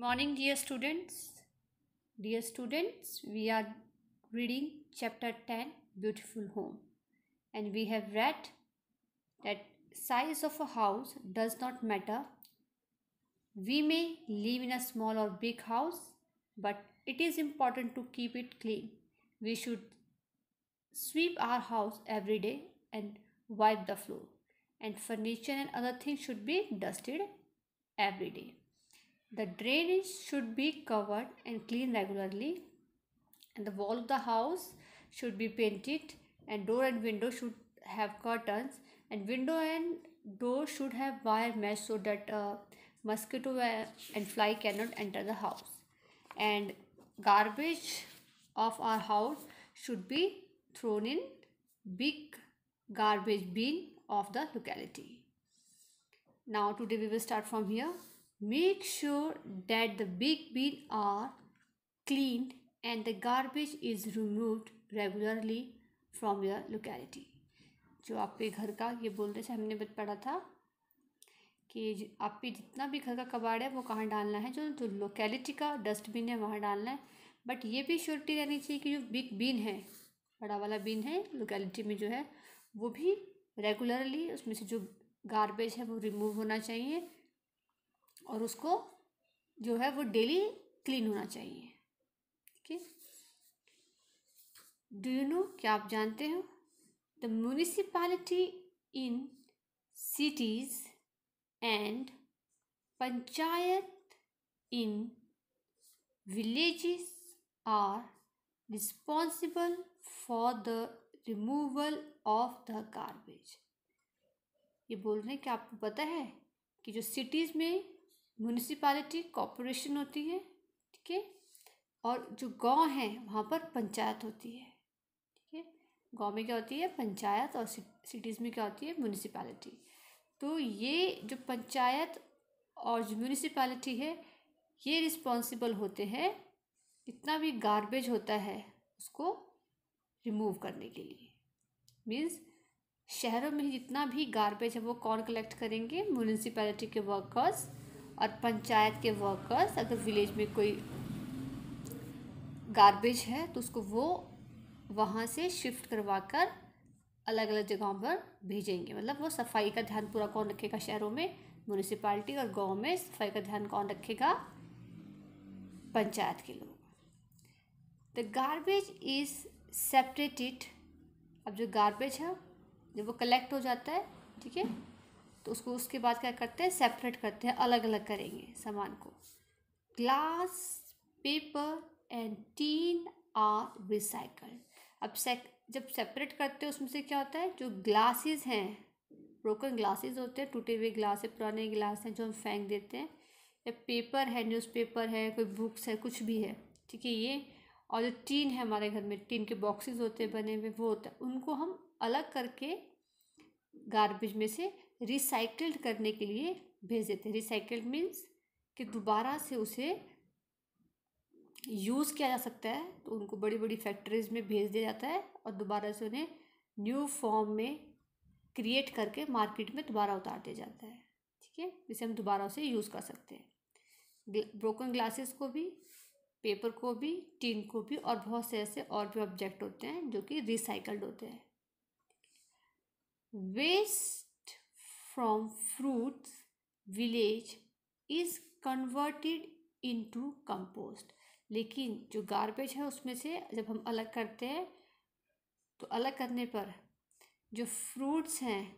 Morning, dear students. Dear students, we are reading chapter 10, Beautiful Home. And we have read that size of a house does not matter. We may live in a small or big house, but it is important to keep it clean. We should sweep our house every day and wipe the floor. And furniture and other things should be dusted every day. The drainage should be covered and cleaned regularly, and the wall of the house should be painted, and door and window should have curtains, and window and door should have wire mesh so that mosquito and fly cannot enter the house. And garbage of our house should be thrown in big garbage bin of the locality. Now today we will start from here. Make sure that the big bin are cleaned and the garbage is removed regularly from your locality. जो आपके घर का ये बोलते से हमने पढ़ा था कि आपके जितना भी घर का कबाड़ है वो कहाँ डालना है, जो लोकेलिटी का डस्टबिन है वहाँ डालना है. बट ये भी श्योरिटी रहनी चाहिए कि जो बिग बिन है, बड़ा वाला बिन है लोकेलिटी में जो है, वो भी रेगुलरली उसमें से जो गार्बेज है वो रिमूव होना चाहिए और उसको जो है वो डेली क्लीन होना चाहिए. ठीक है. डू यू नो, क्या आप जानते हो, the municipality in cities and panchayat in villages are responsible for the removal of the garbage. ये बोल रहे हैं कि आपको पता है कि जो सिटीज़ में म्यूनिसिपैलिटी कॉरपोरेशन होती है, ठीक है, और जो गांव है वहाँ पर पंचायत होती है. ठीक है. गांव में क्या होती है, पंचायत, और सिटीज़ में क्या होती है, म्यूनिसिपैलिटी. तो ये जो पंचायत और जो म्यूनिसिपैलिटी है ये रिस्पॉन्सिबल होते हैं जितना भी गार्बेज होता है उसको रिमूव करने के लिए. मीन्स शहरों में जितना भी गार्बेज है वो कौन कलेक्ट करेंगे, म्यूनिसिपैलिटी के वर्कर्स और पंचायत के वर्कर्स. अगर विलेज में कोई गार्बेज है तो उसको वो वहाँ से शिफ्ट करवा कर अलग अलग जगहों पर भेजेंगे. मतलब वो सफाई का ध्यान पूरा कौन रखेगा शहरों में, म्यूनिसिपैलिटी, और गांव में सफाई का ध्यान कौन रखेगा, पंचायत के लोग. The garbage is separated. अब जो गार्बेज है जब वो कलेक्ट हो जाता है, ठीक है, तो उसको उसके बाद क्या करते हैं, सेपरेट करते हैं, अलग अलग करेंगे सामान को. Glass, paper and tin are recycled. अब जब सेपरेट करते हैं उसमें से क्या होता है, जो ग्लासेस हैं, ब्रोकन ग्लासेस होते हैं, टूटे हुए ग्लास है, पुराने ग्लास हैं जो हम फेंक देते हैं, या पेपर है, न्यूज़पेपर है, कोई बुक्स है, कुछ भी है, ठीक है, ये. और जो टीन है हमारे घर में टीन के बॉक्सेस होते हैं बने हुए, वो होता है, उनको हम अलग करके गार्बेज में से रिसाइकल्ड करने के लिए भेज देते हैं. रिसाइकल्ड मीन्स कि दोबारा से उसे यूज़ किया जा सकता है, तो उनको बड़ी बड़ी फैक्ट्रीज में भेज दिया जाता है और दोबारा से उन्हें न्यू फॉर्म में क्रिएट करके मार्केट में दोबारा उतार दिया जाता है. ठीक है, जिसे हम दोबारा उसे यूज़ कर सकते हैं. ब्रोकन ग्लासेस को भी, पेपर को भी, टीन को भी, और बहुत से ऐसे और भी ऑब्जेक्ट होते हैं जो कि रिसाइकल्ड होते हैं. Waste from fruits village is converted into compost. लेकिन जो गार्बेज है उसमें से जब हम अलग करते हैं तो अलग करने पर जो फ्रूट्स हैं,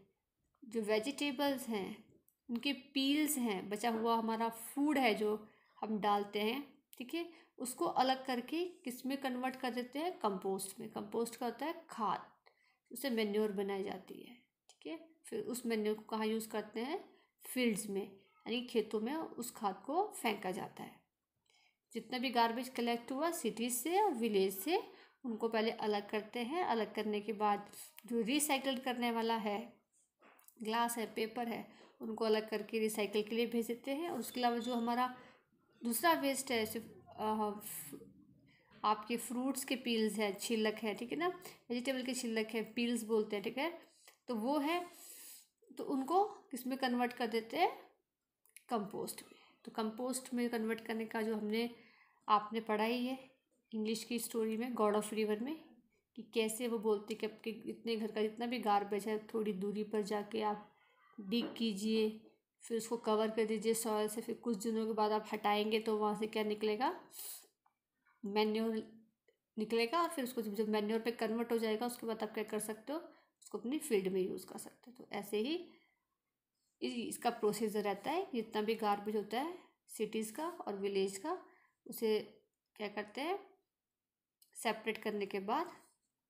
जो वेजिटेबल्स हैं, उनके पील्स हैं, बचा हुआ हमारा फूड है जो हम डालते हैं, ठीक है, उसको अलग करके किस में कन्वर्ट कर देते हैं, कंपोस्ट में. कंपोस्ट का होता है खाद, उससे मैन्योर बनाई जाती है. ठीक है. फिर उस मैन्योर को कहाँ यूज़ करते हैं, फील्ड्स में, यानी खेतों में उस खाद को फेंका जाता है. जितना भी गार्बेज कलेक्ट हुआ सिटीज़ से और विलेज से, उनको पहले अलग करते हैं. अलग करने के बाद जो रिसाइकल करने वाला है, ग्लास है, पेपर है, उनको अलग करके रिसाइकल के लिए भेज देते हैं. और उसके अलावा जो हमारा दूसरा वेस्ट है, सिर्फ आपके फ्रूट्स के पील्स है, छिलक है, ठीक है ना, वेजिटेबल के छिलक है, पील्स बोलते हैं, ठीक है, तो वो है, तो उनको किस में कन्वर्ट कर देते हैं, कंपोस्ट में. तो कंपोस्ट में कन्वर्ट करने का जो आपने पढ़ा ही है इंग्लिश की स्टोरी में, गॉड ऑफ रिवर में, कि कैसे वो बोलते कि आपके इतने घर का जितना भी गार्बेज है थोड़ी दूरी पर जाके आप डिग कीजिए, फिर उसको कवर कर दीजिए सॉइल से, फिर कुछ दिनों के बाद आप हटाएंगे तो वहाँ से क्या निकलेगा, मैन्योर निकलेगा, और फिर उसको जब मैन्योर पे कन्वर्ट हो जाएगा उसके बाद आप क्या कर सकते हो, उसको अपनी फील्ड में यूज़ कर सकते हो। तो ऐसे ही इसका प्रोसीजर रहता है, जितना भी गार्बेज होता है सिटीज़ का और विलेज का, उसे क्या करते हैं, सेपरेट करने के बाद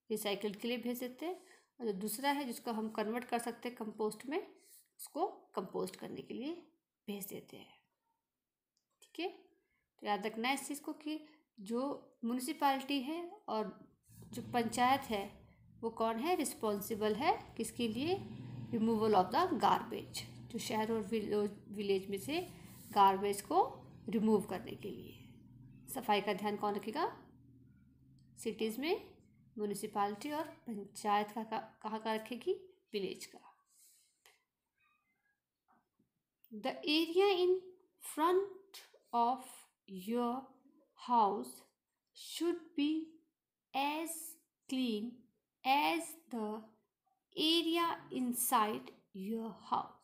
रिसाइकल के लिए भेज देते हैं, और जो दूसरा है जिसको हम कन्वर्ट कर सकते हैं कंपोस्ट में, उसको कंपोस्ट करने के लिए भेज देते हैं। ठीक है, तो याद रखना है इस चीज़ को कि जो म्यूनिसिपालिटी है और जो पंचायत है वो कौन है, रिस्पॉन्सिबल है किसके लिए, रिमूवल ऑफ द गार्बेज, जो शहर और विलेज में से गार्बेज को रिमूव करने के लिए। सफाई का ध्यान कौन रखेगा, सिटीज़ में म्यूनिसिपालिटी, और पंचायत का कहाँ का रखेगी, विलेज का। The area in front of your house should be as clean as the area inside your house.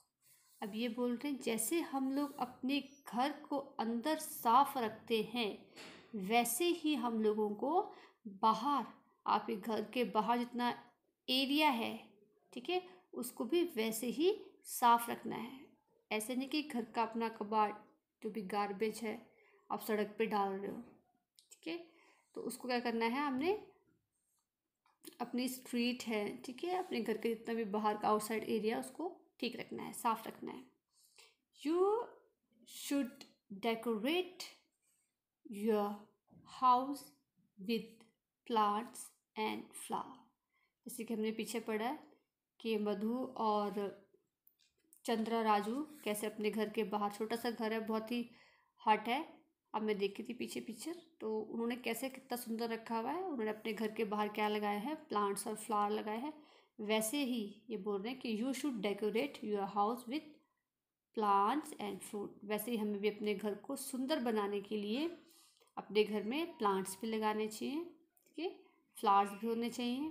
अब ये बोल रहे हैं जैसे हम लोग अपने घर को अंदर साफ रखते हैं वैसे ही हम लोगों को बाहर, आपके घर के बाहर जितना एरिया है, ठीक है, उसको भी वैसे ही साफ रखना है। ऐसे नहीं कि घर का अपना कबाड़ जो भी गार्बेज है आप सड़क पे डाल रहे हो, ठीक है, तो उसको क्या करना है, हमने अपनी स्ट्रीट है, ठीक है, अपने घर के जितना भी बाहर का आउटसाइड एरिया उसको ठीक रखना है, साफ रखना है। You should decorate your house with plants and flower. जैसे कि हमने पीछे पढ़ा है कि मधु और चंद्रा राजू कैसे अपने घर के बाहर, छोटा सा घर है, बहुत ही हट है, अब मैं देखी थी पीछे पिक्चर, तो उन्होंने कैसे कितना सुंदर रखा हुआ है, उन्होंने अपने घर के बाहर क्या लगाया है, प्लांट्स और फ्लावर लगाए हैं। वैसे ही ये बोल रहे हैं कि you should decorate your house with plants and fruit. वैसे ही हमें भी अपने घर को सुंदर बनाने के लिए अपने घर में प्लांट्स भी लगाने चाहिए, ठीक है, फ्लावर्स भी होने चाहिए,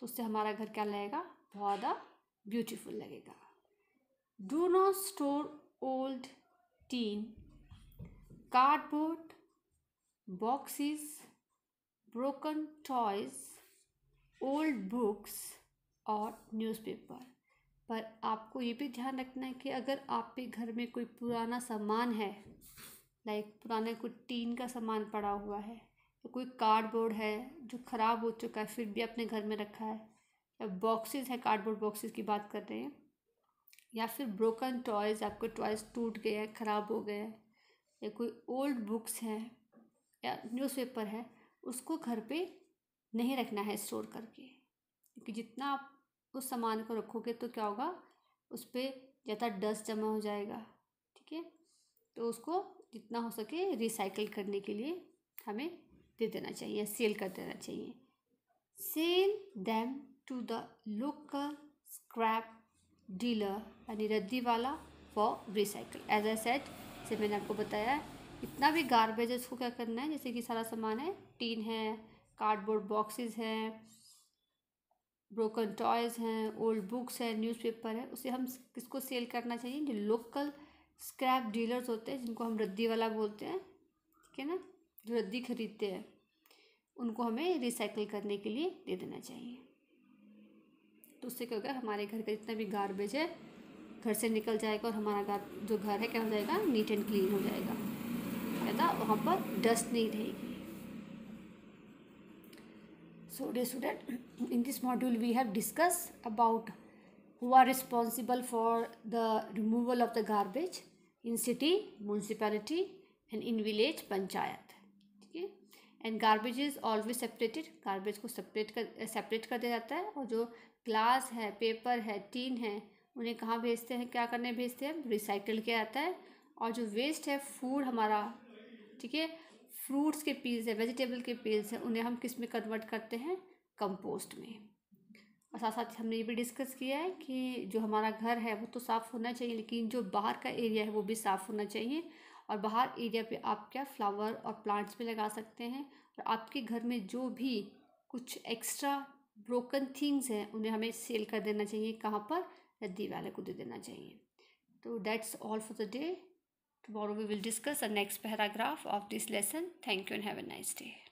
तो उससे हमारा घर क्या लगेगा, बहुत ज़्यादा ब्यूटीफुल लगेगा। Do not store old tin, cardboard boxes, broken toys, old books और न्यूज़पेपर। पर आपको ये भी ध्यान रखना है कि अगर आपके घर में कोई पुराना सामान है, लाइक पुराना कोई टीन का सामान पड़ा हुआ है, तो कोई कार्डबोर्ड है जो ख़राब हो चुका है फिर भी अपने घर में रखा है, या बॉक्सेस है, कार्डबोर्ड बॉक्सेस की बात कर रहे हैं, या फिर ब्रोकन टॉयज़, आपके टॉयज़ टूट गए हैं, ख़राब हो गए हैं, या कोई ओल्ड बुक्स हैं या न्यूज़पेपर है, उसको घर पे नहीं रखना है स्टोर करके, क्योंकि जितना आप उस सामान को रखोगे तो क्या होगा, उस पर ज़्यादा डस्ट जमा हो जाएगा, ठीक है, तो उसको जितना हो सके रिसाइकिल करने के लिए हमें दे देना चाहिए, सेल कर देना चाहिए। Sell them to the local scrap dealer, यानी रद्दी वाला, for recycle. As I said, जैसे मैंने आपको बताया, इतना भी गार्बेज है उसको क्या करना है, जैसे कि सारा सामान है, टीन है, कार्डबोर्ड बॉक्सेस हैं, ब्रोकन टॉयज़ हैं, ओल्ड बुक्स हैं, न्यूज़पेपर है, उसे हम किसको सेल करना चाहिए, जो लोकल स्क्रैप डीलर्स होते हैं, जिनको हम रद्दी वाला बोलते हैं, ठीक है ना, जो रद्दी खरीदते हैं, उनको हमें रिसाइकिल करने के लिए दे देना चाहिए। तो उससे क्या होगा, हमारे घर का जितना भी गार्बेज है घर से निकल जाएगा, और हमारा जो घर है क्या हो जाएगा, नीट एंड क्लीन हो जाएगा, ज़्यादा वहाँ पर डस्ट नहीं रहेगी। So dear student, in this module we have discussed about who are responsible for the removal of the garbage in city, municipality, and in village, panchayat, ठीक है, and garbage is always separated, garbage को separate कर दिया जाता है, और जो glass है, पेपर है, टीन है, उन्हें कहाँ भेजते हैं, क्या करने भेजते हैं, रिसाइकिल किया जाता है, और जो वेस्ट है, फूड हमारा, ठीक है, फ्रूट्स के पील्स है, वेजिटेबल के पील्स हैं, उन्हें हम किस में कन्वर्ट करते हैं, कंपोस्ट में। और साथ साथ हमने ये भी डिस्कस किया है कि जो हमारा घर है वो तो साफ़ होना चाहिए, लेकिन जो बाहर का एरिया है वो भी साफ़ होना चाहिए। और बाहर एरिया पे आप क्या फ्लावर और प्लांट्स भी लगा सकते हैं। और आपके घर में जो भी कुछ एक्स्ट्रा ब्रोकन थिंग्स हैं उन्हें हमें सेल कर देना चाहिए। कहाँ पर? रद्दी वाले को दे देना चाहिए। So that's all for the day. Tomorrow we will discuss the next paragraph of this lesson. Thank you and have a nice day.